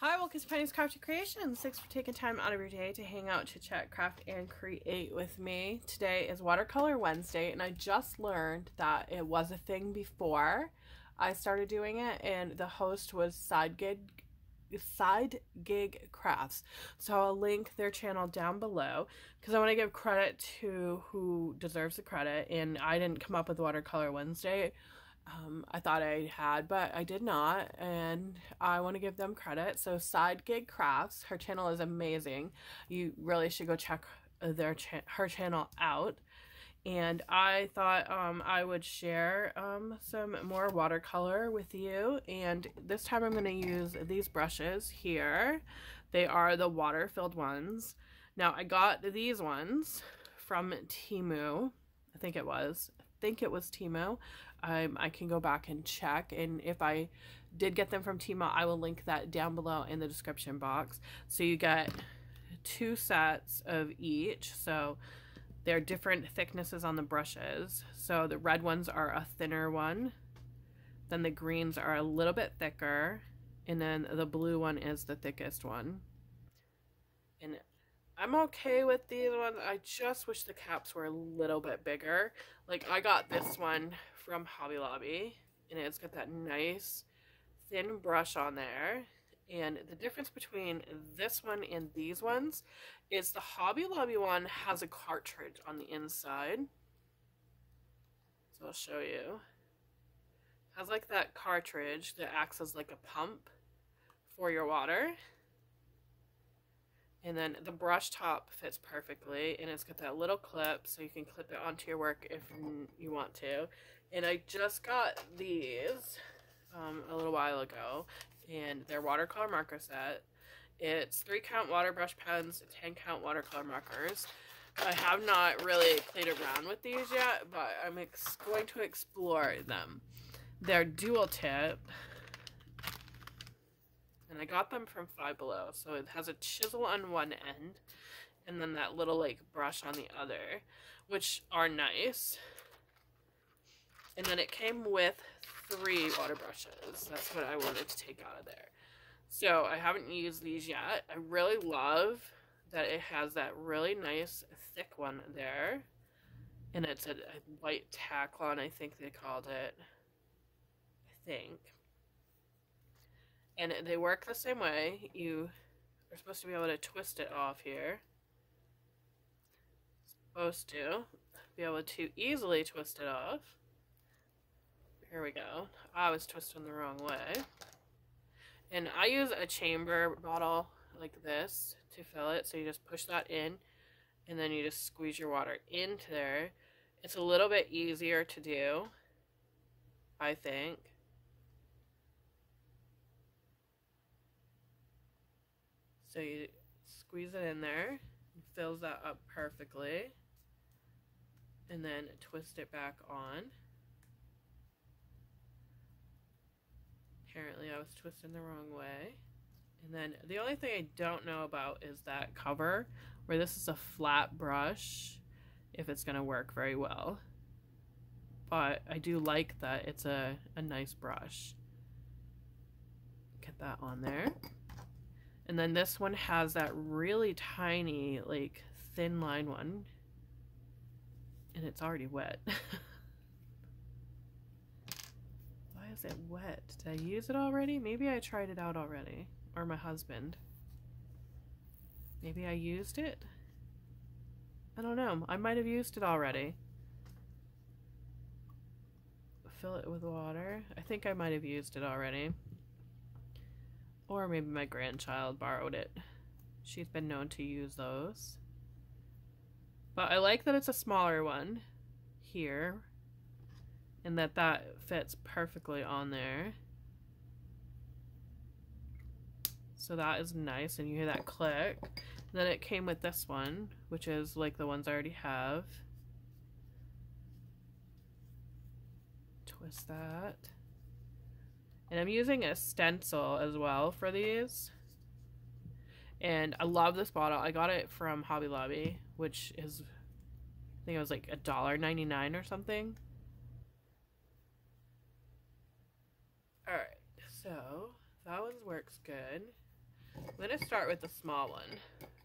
Hi, welcome to Penny's Crafty Creations. Thanks for taking time out of your day to hang out, chit chat, craft, and create with me. Today is Watercolor Wednesday, and I just learned that it was a thing before I started doing it, and the host was Side Gig Crafts. So I'll link their channel down below because I want to give credit to who deserves the credit, and I didn't come up with Watercolor Wednesday. I thought I had, but I did not, and I want to give them credit. So Side Gig Crafts, her channel is amazing. You really should go check her channel out. And I thought I would share some more watercolor with you. And this time I'm going to use these brushes here. They are the water-filled ones. Now I got these ones from Temu. I think it was Temu. I can go back and check, and if I did get them from Temu, I will link that down below in the description box. So you get 2 sets of each, so they're different thicknesses on the brushes. So the red ones are a thinner one, then the greens are a little bit thicker, and then the blue one is the thickest one. And I'm okay with these ones. I just wish the caps were a little bit bigger. Like, I got this one from Hobby Lobby, and it's got that nice thin brush on there. And the difference between this one and these ones is the Hobby Lobby one has a cartridge on the inside. So I'll show you. It has like that cartridge that acts as like a pump for your water. And then the brush top fits perfectly, and it's got that little clip so you can clip it onto your work if you want to. And I just got these a little while ago, and they're watercolor marker set. It's 3-count water brush pens, 10-count watercolor markers. I have not really played around with these yet, but I'm going to explore them. They're dual tip. And I got them from Five Below, so it has a chisel on one end, and then that little like brush on the other, which are nice. And then it came with 3 water brushes. That's what I wanted to take out of there. So I haven't used these yet. I really love that it has that really nice thick one there, and it's a white Taklon, I think they called it. And they work the same way. You are supposed to be able to twist it off here. Supposed to be able to easily twist it off. Here we go. I was twisting the wrong way. And I use a chamber bottle like this to fill it. So you just push that in, and then you just squeeze your water into there. It's a little bit easier to do, I think. So you squeeze it in there, it fills that up perfectly, and then twist it back on. Apparently I was twisting the wrong way. And then the only thing I don't know about is that cover, where this is a flat brush, if it's going to work very well. But I do like that it's a nice brush. Get that on there. And then this one has that really tiny, like, thin line one. And it's already wet. Why is it wet? Did I use it already? Maybe I tried it out already. Or my husband. Maybe I used it? I don't know. I might have used it already. Fill it with water. I think I might have used it already. Or maybe my grandchild borrowed it. She's been known to use those. But I like that it's a smaller one here, and that fits perfectly on there. So that is nice, and you hear that click. And then it came with this one, which is like the ones I already have. Twist that. And I'm using a stencil as well for these. And I love this bottle. I got it from Hobby Lobby, which is, I think it was like $1.99 or something. Alright, so that one works good. I'm going to start with the small one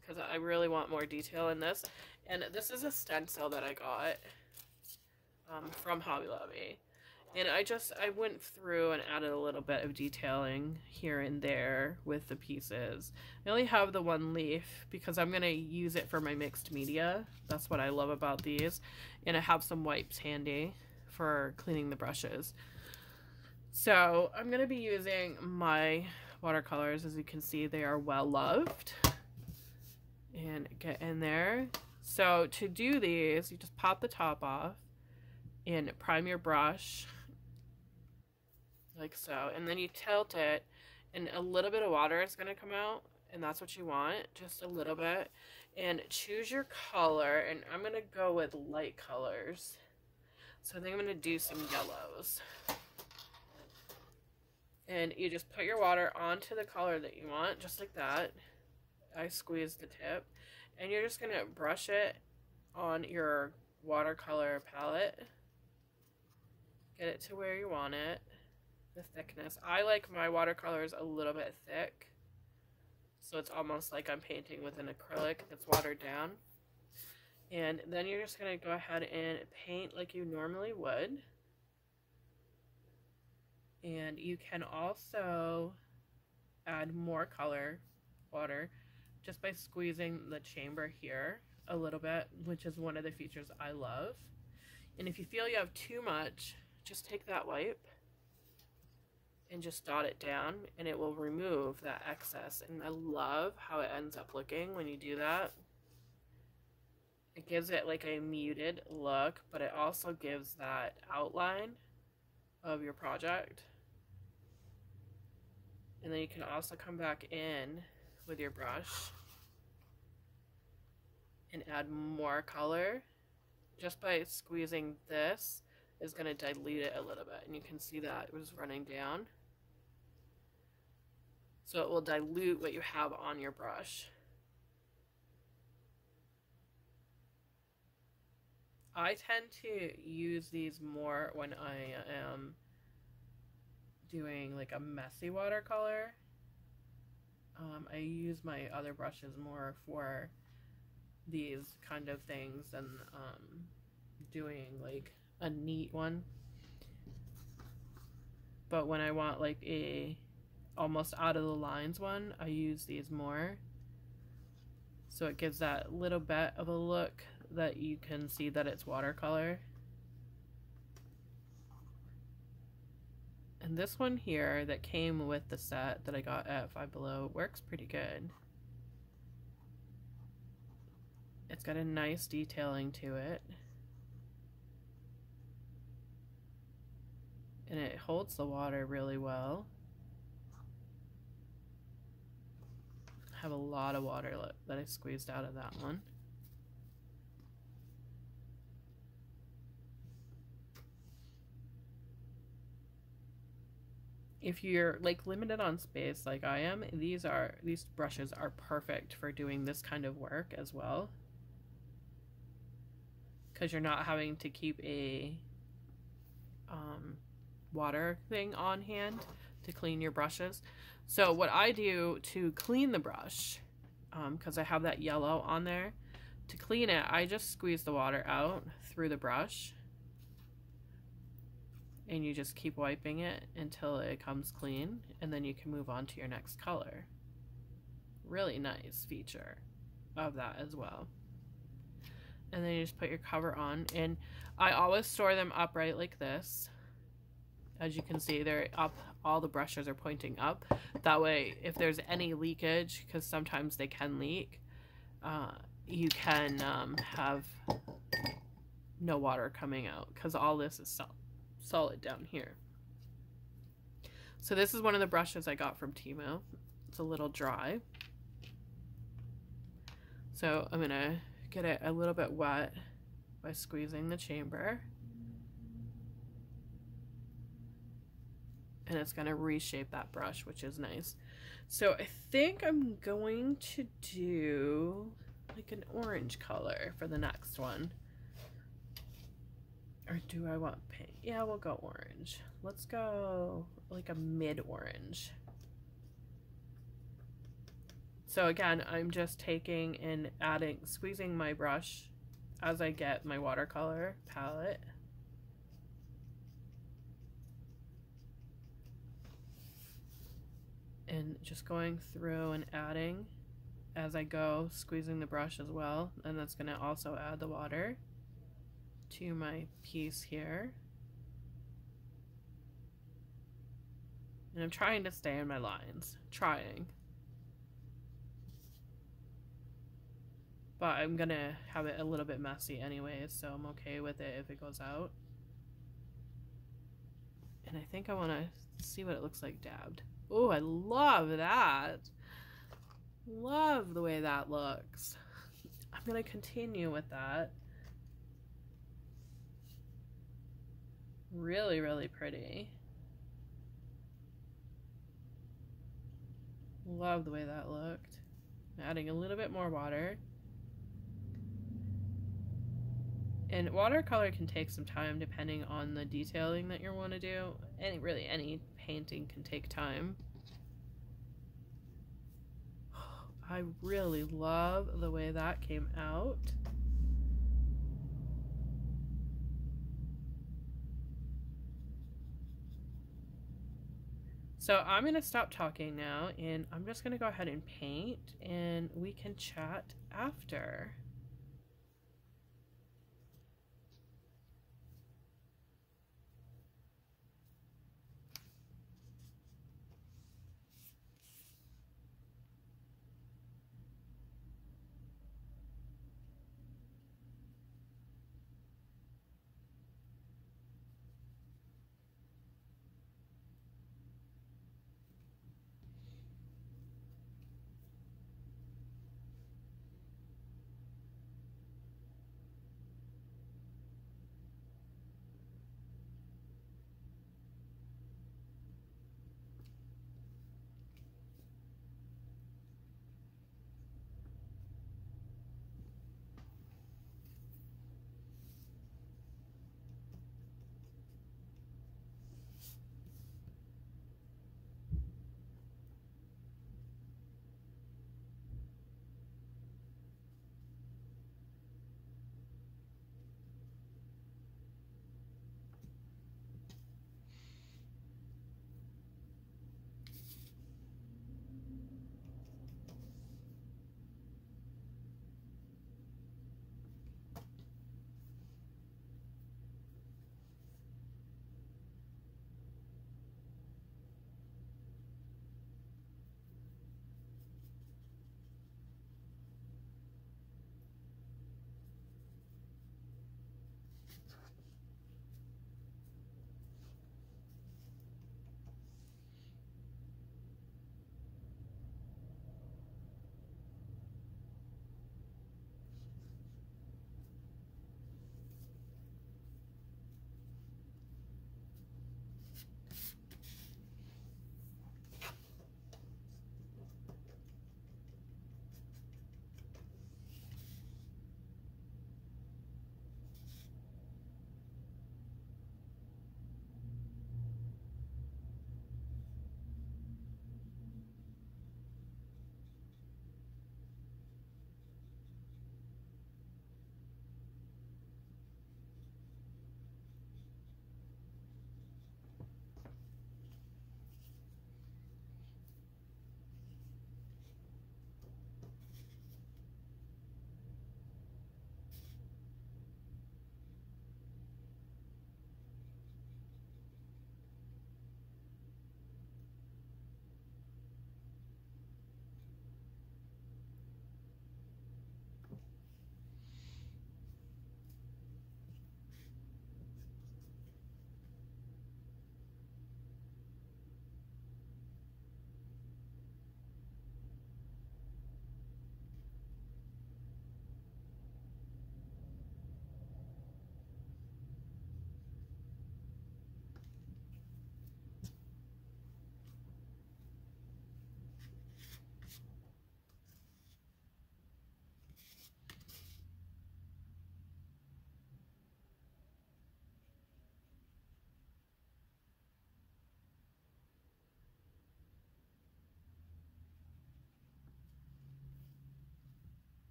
because I really want more detail in this. And this is a stencil that I got from Hobby Lobby. And I went through and added a little bit of detailing here and there with the pieces. I only have the one leaf because I'm going to use it for my mixed media. That's what I love about these. And I have some wipes handy for cleaning the brushes. So I'm going to be using my watercolors. As you can see, they are well loved. And get in there. So to do these, you just pop the top off and prime your brush like so, and then you tilt it and a little bit of water is going to come out, and that's what you want, just a little bit. And choose your color, and I'm going to go with light colors. So I think I'm going to do some yellows. And you just put your water onto the color that you want, just like that. I squeeze the tip, and you're just going to brush it on your watercolor palette. Get it to where you want it. The thickness. I like my watercolors a little bit thick, so it's almost like I'm painting with an acrylic that's watered down. And then you're just going to go ahead and paint like you normally would. And you can also add more color, water, just by squeezing the chamber here a little bit, which is one of the features I love. And if you feel you have too much, just take that wipe and just dot it down, and it will remove that excess. And I love how it ends up looking when you do that. It gives it like a muted look, but it also gives that outline of your project. And then you can also come back in with your brush and add more color. Just by squeezing this is going to dilute it a little bit, and you can see that it was running down. So it will dilute what you have on your brush. I tend to use these more when I am doing like a messy watercolor. I use my other brushes more for these kind of things than doing like a neat one. But when I want like a almost out of the lines one, I use these more. So it gives that little bit of a look that you can see that it's watercolor. And this one here that came with the set that I got at Five Below works pretty good. It's got a nice detailing to it. And it holds the water really well. I have a lot of water that I squeezed out of that one. If you're like limited on space like I am, these brushes are perfect for doing this kind of work as well, because you're not having to keep a water thing on hand to clean your brushes. So what I do to clean the brush, because I have that yellow on there, to clean it, I just squeeze the water out through the brush, and you just keep wiping it until it comes clean, and then you can move on to your next color. Really nice feature of that as well. And then you just put your cover on, and I always store them upright like this. As you can see, they're up, all the brushes are pointing up. That way, if there's any leakage, because sometimes they can leak, you can have no water coming out, because all this is solid down here. So this is one of the brushes I got from Temu. It's a little dry. So I'm gonna get it a little bit wet by squeezing the chamber. And it's gonna reshape that brush, which is nice. So I think I'm going to do like an orange color for the next one. Or do I want pink? Yeah, we'll go orange. Let's go like a mid-orange. So again, I'm just taking and squeezing my brush as I get my watercolor palette. And just going through and adding as I go, squeezing the brush as well. And that's going to also add the water to my piece here. And I'm trying to stay in my lines. Trying. But I'm going to have it a little bit messy anyways, so I'm okay with it if it goes out. And I think I want to see what it looks like dabbed. Oh, I love that. Love the way that looks. I'm going to continue with that. Really, really pretty. Love the way that looked. I'm adding a little bit more water. And watercolor can take some time depending on the detailing that you want to do. Really any painting can take time. I really love the way that came out. So I'm going to stop talking now, and I'm just going to go ahead and paint, and we can chat after.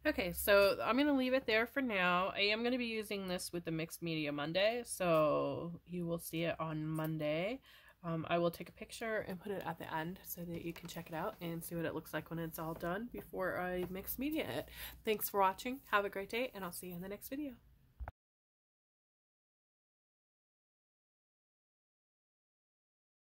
Okay, so I'm going to leave it there for now. I am going to be using this with the Mixed Media Monday, so you will see it on Monday. I will take a picture and put it at the end so that you can check it out and see what it looks like when it's all done before I mix media it. Thanks for watching. Have a great day, and I'll see you in the next video.